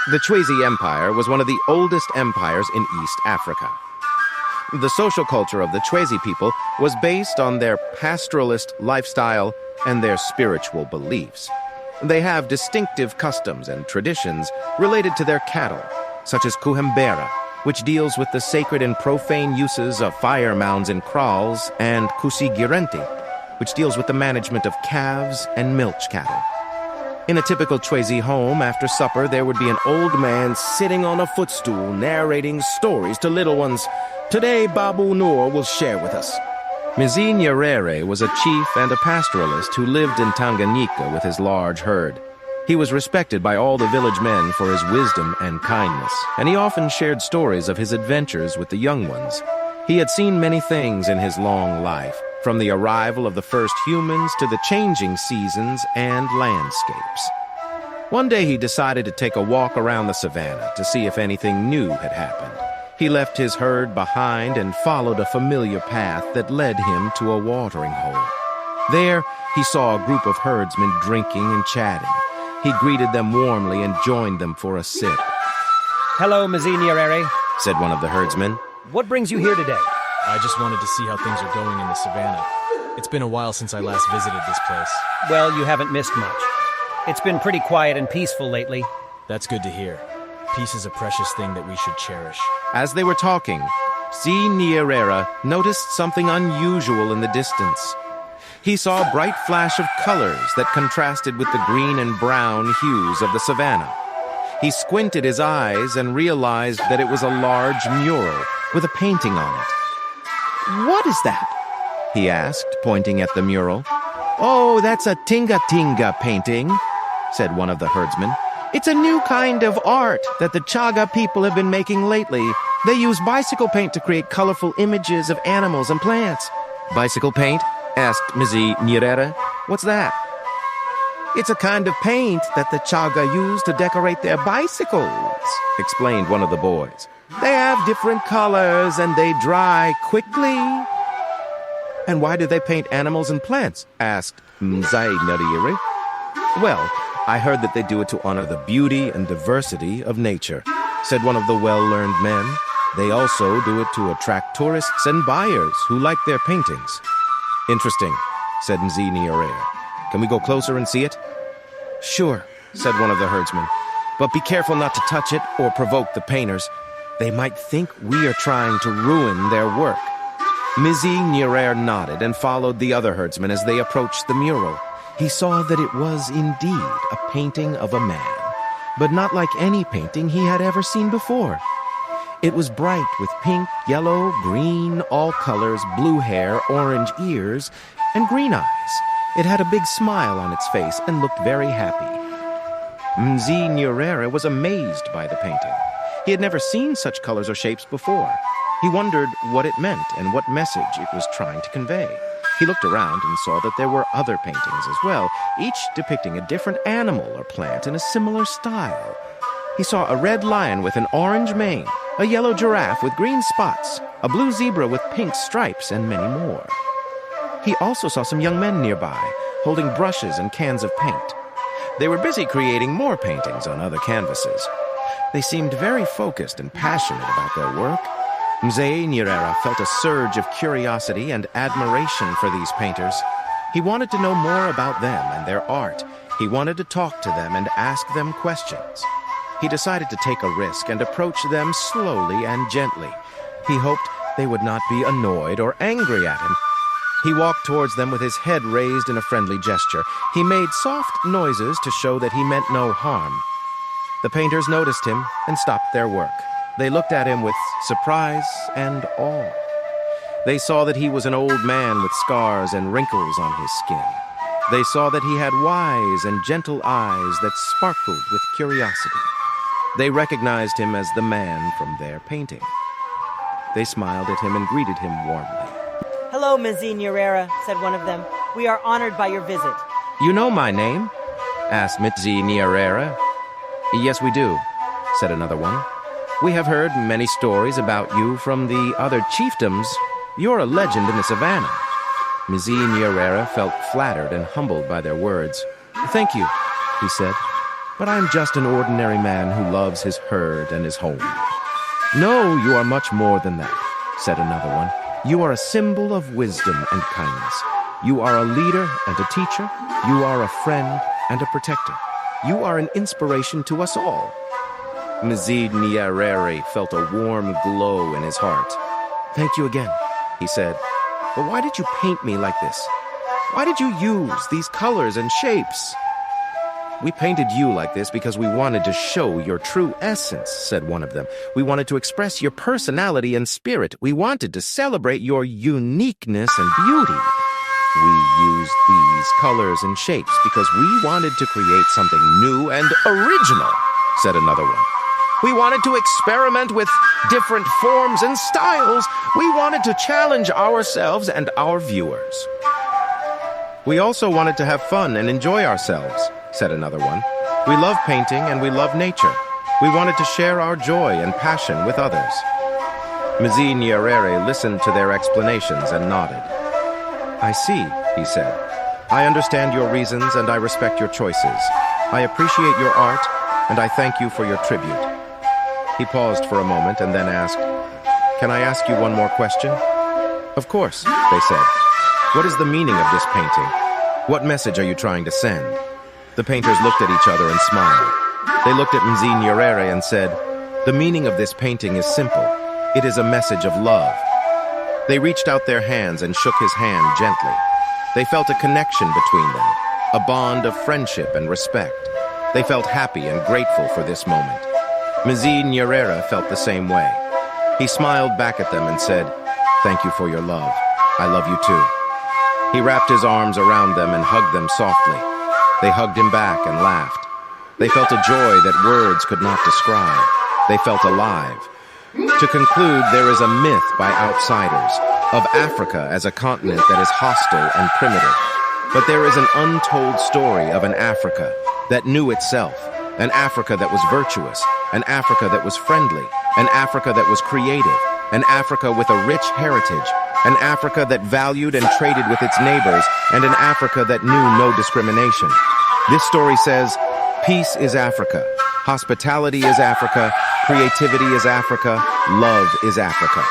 The Chwezi Empire was one of the oldest empires in East Africa. The social culture of the Chwezi people was based on their pastoralist lifestyle and their spiritual beliefs. They have distinctive customs and traditions related to their cattle, such as Kuhembera, which deals with the sacred and profane uses of fire mounds and kraals, and Kusigirenti, which deals with the management of calves and milch cattle. In a typical Chwezi home, after supper, there would be an old man sitting on a footstool narrating stories to little ones. Today, Babu Noor will share with us. Mzee Nyerere was a chief and a pastoralist who lived in Tanganyika with his large herd. He was respected by all the village men for his wisdom and kindness, and he often shared stories of his adventures with the young ones. He had seen many things in his long life, from the arrival of the first humans to the changing seasons and landscapes. One day he decided to take a walk around the savannah to see if anything new had happened. He left his herd behind and followed a familiar path that led him to a watering hole. There, he saw a group of herdsmen drinking and chatting. He greeted them warmly and joined them for a sip. Hello, Mzee Nyerere, said one of the herdsmen. What brings you here today? I just wanted to see how things are going in the savannah. It's been a while since I last visited this place. Well, you haven't missed much. It's been pretty quiet and peaceful lately. That's good to hear. Peace is a precious thing that we should cherish. As they were talking, Mzee Nyerere noticed something unusual in the distance. He saw a bright flash of colors that contrasted with the green and brown hues of the savannah. He squinted his eyes and realized that it was a large mural with a painting on it. "What is that?" he asked, pointing at the mural. "Oh, that's a Tinga Tinga painting," said one of the herdsmen. "It's a new kind of art that the Chaga people have been making lately. They use bicycle paint to create colorful images of animals and plants." "Bicycle paint?" asked Mzee Nyerere. "What's that?" "It's a kind of paint that the Chaga use to decorate their bicycles," explained one of the boys. "They have different colors and they dry quickly." "And why do they paint animals and plants?" asked Mzee Nyerere. "Well, I heard that they do it to honor the beauty and diversity of nature," said one of the well-learned men. "They also do it to attract tourists and buyers who like their paintings." "Interesting," said Mzee Nyerere. "Can we go closer and see it?" "Sure," said one of the herdsmen. "But be careful not to touch it or provoke the painters. They might think we are trying to ruin their work." Mzee Nyerere nodded and followed the other herdsmen as they approached the mural. He saw that it was indeed a painting of a man, but not like any painting he had ever seen before. It was bright with pink, yellow, green, all colors, blue hair, orange ears, and green eyes. It had a big smile on its face and looked very happy. Mzee Nyerere was amazed by the painting. He had never seen such colors or shapes before. He wondered what it meant and what message it was trying to convey. He looked around and saw that there were other paintings as well, each depicting a different animal or plant in a similar style. He saw a red lion with an orange mane, a yellow giraffe with green spots, a blue zebra with pink stripes, and many more. He also saw some young men nearby, holding brushes and cans of paint. They were busy creating more paintings on other canvases. They seemed very focused and passionate about their work. Mzee Nyerere felt a surge of curiosity and admiration for these painters. He wanted to know more about them and their art. He wanted to talk to them and ask them questions. He decided to take a risk and approach them slowly and gently. He hoped they would not be annoyed or angry at him. He walked towards them with his head raised in a friendly gesture. He made soft noises to show that he meant no harm. The painters noticed him and stopped their work. They looked at him with surprise and awe. They saw that he was an old man with scars and wrinkles on his skin. They saw that he had wise and gentle eyes that sparkled with curiosity. They recognized him as the man from their painting. They smiled at him and greeted him warmly. "Hello, Mzee Nyerere," said one of them. "We are honored by your visit." "You know my name?" asked Mzee Nyerere. "Yes, we do," said another one. "We have heard many stories about you from the other chiefdoms. You're a legend in the savannah." Mzee Nyerere felt flattered and humbled by their words. "Thank you," he said. but I am just an ordinary man who loves his herd and his home." "No, you are much more than that," said another one. "You are a symbol of wisdom and kindness. You are a leader and a teacher. You are a friend and a protector. You are an inspiration to us all." Mzid Nyerere felt a warm glow in his heart. "Thank you again," he said. "But why did you paint me like this? Why did you use these colors and shapes?" "We painted you like this because we wanted to show your true essence," said one of them. "We wanted to express your personality and spirit. We wanted to celebrate your uniqueness and beauty. We used these colors and shapes because we wanted to create something new and original," said another one. "We wanted to experiment with different forms and styles. We wanted to challenge ourselves and our viewers." "We also wanted to have fun and enjoy ourselves," said another one. "We love painting and we love nature. We wanted to share our joy and passion with others." Mzee Nyerere listened to their explanations and nodded. "I see," he said. "I understand your reasons and I respect your choices. I appreciate your art and I thank you for your tribute." He paused for a moment and then asked, "Can I ask you one more question?" "Of course," they said. "What is the meaning of this painting? What message are you trying to send?" The painters looked at each other and smiled. They looked at Mzee Nyerere and said, "The meaning of this painting is simple. It is a message of love." They reached out their hands and shook his hand gently. They felt a connection between them, a bond of friendship and respect. They felt happy and grateful for this moment. Mzee Nyerere felt the same way. He smiled back at them and said, "Thank you for your love. I love you too." He wrapped his arms around them and hugged them softly. They hugged him back and laughed. They felt a joy that words could not describe. They felt alive. To conclude, there is a myth by outsiders of Africa as a continent that is hostile and primitive. But there is an untold story of an Africa that knew itself, an Africa that was virtuous, an Africa that was friendly, an Africa that was creative, an Africa with a rich heritage, an Africa that valued and traded with its neighbors, and an Africa that knew no discrimination. This story says, peace is Africa, hospitality is Africa, creativity is Africa, love is Africa.